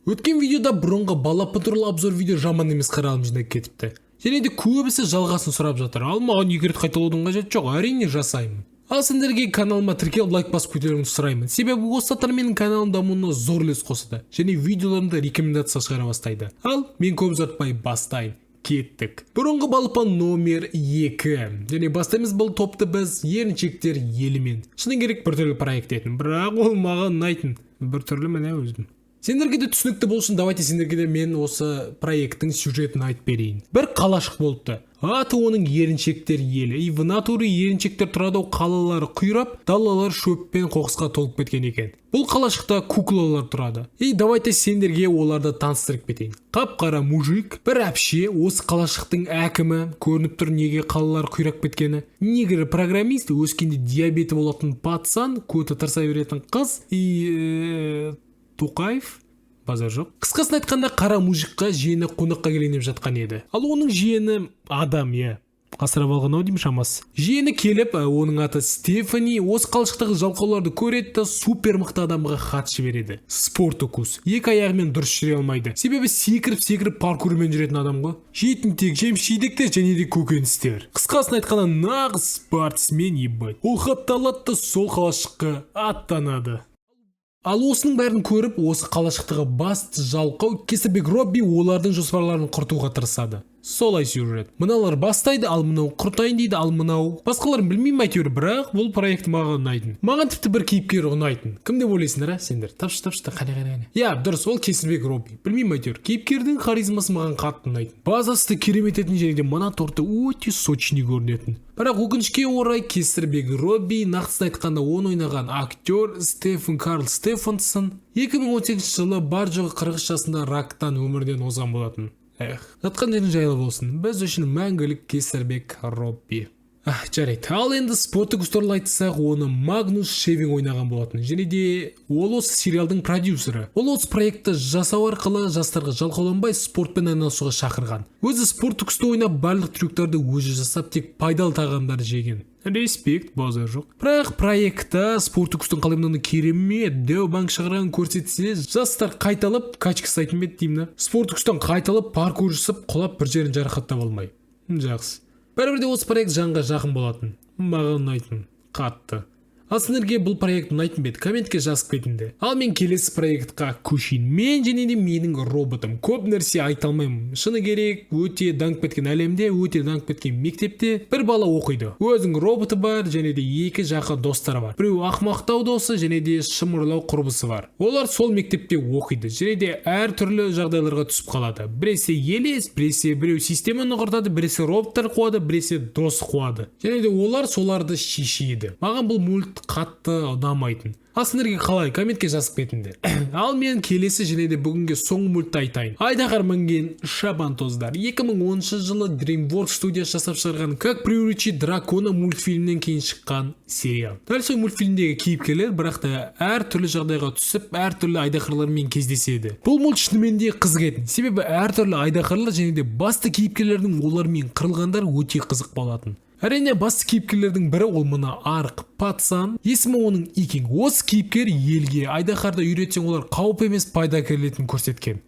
Өткен видеода бұрынғы балапан туралы обзор видео жаман емес қаралым жинап кетіпті. Және де көбісі жалғасын сұрап жатыр. Ал маған 2 рет қайталаудың қажеті жоқ, әрине жасаймын. Ал сендерге каналыма тіркеліп лайк басып көтеруіңізді сұраймын. Себебі осы заттар менің каналым дамуына зор үлес қосады және видеоларымды рекомендация шығара бастайды. Ал мен көп ұзатпай бастайын. Кеттік. Бұрынғы балапан номер 2. Және бастаймыз бұл топты біз еріншектер елімен. Шыны керек бір түрлі проект етін, бірақ ол маған ұнайтын. Bir türlü міне өзім. Сендерге де түсінікті болсын, давайте сендерге де мен осы проекттің сюжетін айтып берейін. Бір қалашық болыпты. Аты оның еріншектер елі. И в натуре еріншектер тұрады, қалалары құйрап, далалар шөппен қоқысқа толып кеткен екен. Бұл қалашықта куклалар тұрады. И давайте сендерге оларды таныстырып кетейін. Қап-қара мужик, бір әпше, осы қалашықтың әкімі, көрініп тұр неге қалалар құйрап кеткені. Негр программист, өскенде диабеті болатын пацан, көті тырса беретін қыз, и Тоқаев базар жоқ. Қысқасын айтқанда қара мужикқа жиені қонаққа келейін деп жатқан еді. Ал оның жиені адам, асырап алған ау деймін шамасы. Жиені келіп, оның аты Стефани, осы қалашықтағы жалқауларды көреді, супер мықты адамға хат жібереді. Спортукус. Екі аяғымен дұрыс жүре алмайды. Себебі секіріп паркурмен жүретін адам ғой. Жейтін тек жеміс-жидектер және де көкөністер. Қысқасын айтқанда нағыз спортсмен ебать. Ол хатты алады, сол қалашыққа аттанады. Ал осының бәрін көріп, осы қалашықтағы басты жалқау Кесірбек Робби олардың жоспарларын құртуға тырысады. Солай сюжет. Мыналар бастайды, ал мынау құртайын дейді, ал мынау басқаларын білмеймін әйтеуір, бірақ бұл проект маған ұнайтын. Маған тіпті бір кейіпкер ұнайтын. Кім деп ойлайсыңдар, сендер? Тапшы, қане. Дұрыс, ол Кесірбек Робби. Білмеймін әйтеуір. Кейіпкердің харизмасы маған қатты ұнайтын. Базасы керемет етін және де мына торты өте сочный көрінетін. Бірақ өкінішке орай Кесірбек Робби, нақтысын айтқанда оны ойнаған актер Стефан Карл Стефансон 2018 жылы бар жоғы 40 жасында рактан өмірден озған болатын. Жатқан жерің жайлы болсын. Біз үшін мәңгілік Кесірбек Робби. Жарайды. Ал енді Спортукус туралы айтсақ, оны Магнус Шевинг ойнаған болатын. Және де ол осы сериалдың продюсері. Ол осы проектті жасау арқылы жастарға жалқауланбай спортпен айналысуға шақырған. Өзі Спортукусты ойнап барлық трюктарды өзі жасап, тек пайдалы тағамдар жеген. Респект, базар жоқ. Бірақ проектта Спортукустың қалымнаны керемет дәу банк шығарған көрсетсе, жастар қайталып, качка сайтын бет деймін. Спортукустан қайталып, паркур жасап, құлап бір жерін жарақаттап алмай. Жақсы. Бәрібірде осы проект жанға жақын болатын. Маған ұнайтын. Қатты. Ал сендерге бұл проект ұнайтын бет, комментке жазып кетіңдер. Ал мен келесі проектқа көшейін. Мен және де менің роботым. Көп нәрсе айта алмаймын. Шыны керек, өте даңқ кеткен әлемде, өте даңқ кеткен мектепте бір бала оқиды. Өзінің роботы бар және де екі жақын достары бар. Біреу ақымақтау досы және де шымырлау құрбысы бар. Олар сол мектепте оқиды және де әртүрлі жағдайларға түсіп қалады. Біресе елес, біресе біреу системаны құртады, біресе роботтар қуады, біресе дос қуады. Және де олар соларды шешеді. Маған бұл мульт қатты ұнамайтын. Ал сендерге қалай, комментке жазып кетіңдер. Ал мен келесі және де бүгінге соңғы мультты айтайын. Айдаһар мінген шабандоздар 2010 жылы DreamWorks студиясы жасап шығарған Как приручить дракона мультфильмнен кейін шыққан сериал. Дәл сол мультфильмдегі кейіпкерлер бірақ та әртүрлі жағдайға түсіп, әртүрлі айдаһарлармен кездеседі. Бұл мульт шынымен де қызық еді. Себебі әртүрлі айдаһарлар және де басты кейіпкерлердің олармен қырылғандар өте қызық болатын. Әрине басты кейіпкерлердің бірі ол мына арық пацан, есімі оның Икинг. Осы кейіпкер елге айдаһарды үйретсең олар қауіп емес пайда әкелетінін көрсеткен.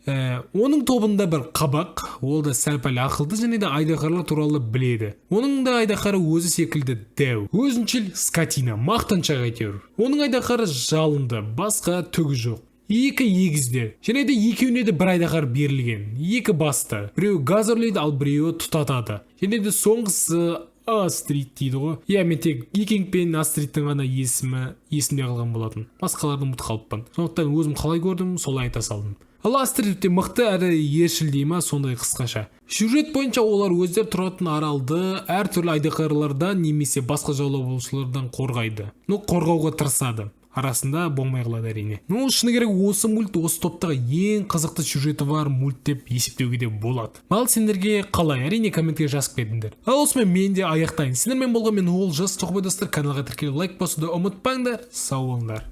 Оның тобында бір қабақ, ол да сәл-пәл ақылды және де айдаһарлар туралы біледі. Оның да айдаһары өзі секілді дәу. Өзіншіл скотина, мақтаншақ әйтеуір. Оның айдаһары жалынды, басқа түгі жоқ. Екі егіздер. Және де екеуіне де бір айдаһар берілген. Екі басты. Біреу газ үрлейді, ал біреуі тұтатады. Және де соңғысы Астрид дейді ғой. Мен тек Икинг пен Астридтің ғана есімде қалған болатын. Басқалардың ұмытып қалыппын. Сондықтан өзім қалай көрдім, солай айта салдым. Ал Астрид те мықты әрі ершіл дей ма, сондай қысқаша. Сюжет бойынша олар өздер тұратын аралды әртүрлі айдаһарлардан немесе басқа жаулаушылардан қорғайды. Қорғауға тырысады. Арасында болмай қалады әрине. Шыны керек осы мульт осы топтағы ең қызықты сюжеті бар мульт деп есептеуге де болады. Ал сендерге қалай? Әрине комментке жазып кетіңдер. Ал осымен мен де аяқтайын. Сендермен болған мен Олжас Тоқбай достар, каналға тіркеліп лайк басуды ұмытпаңдар. Сау болыңдар.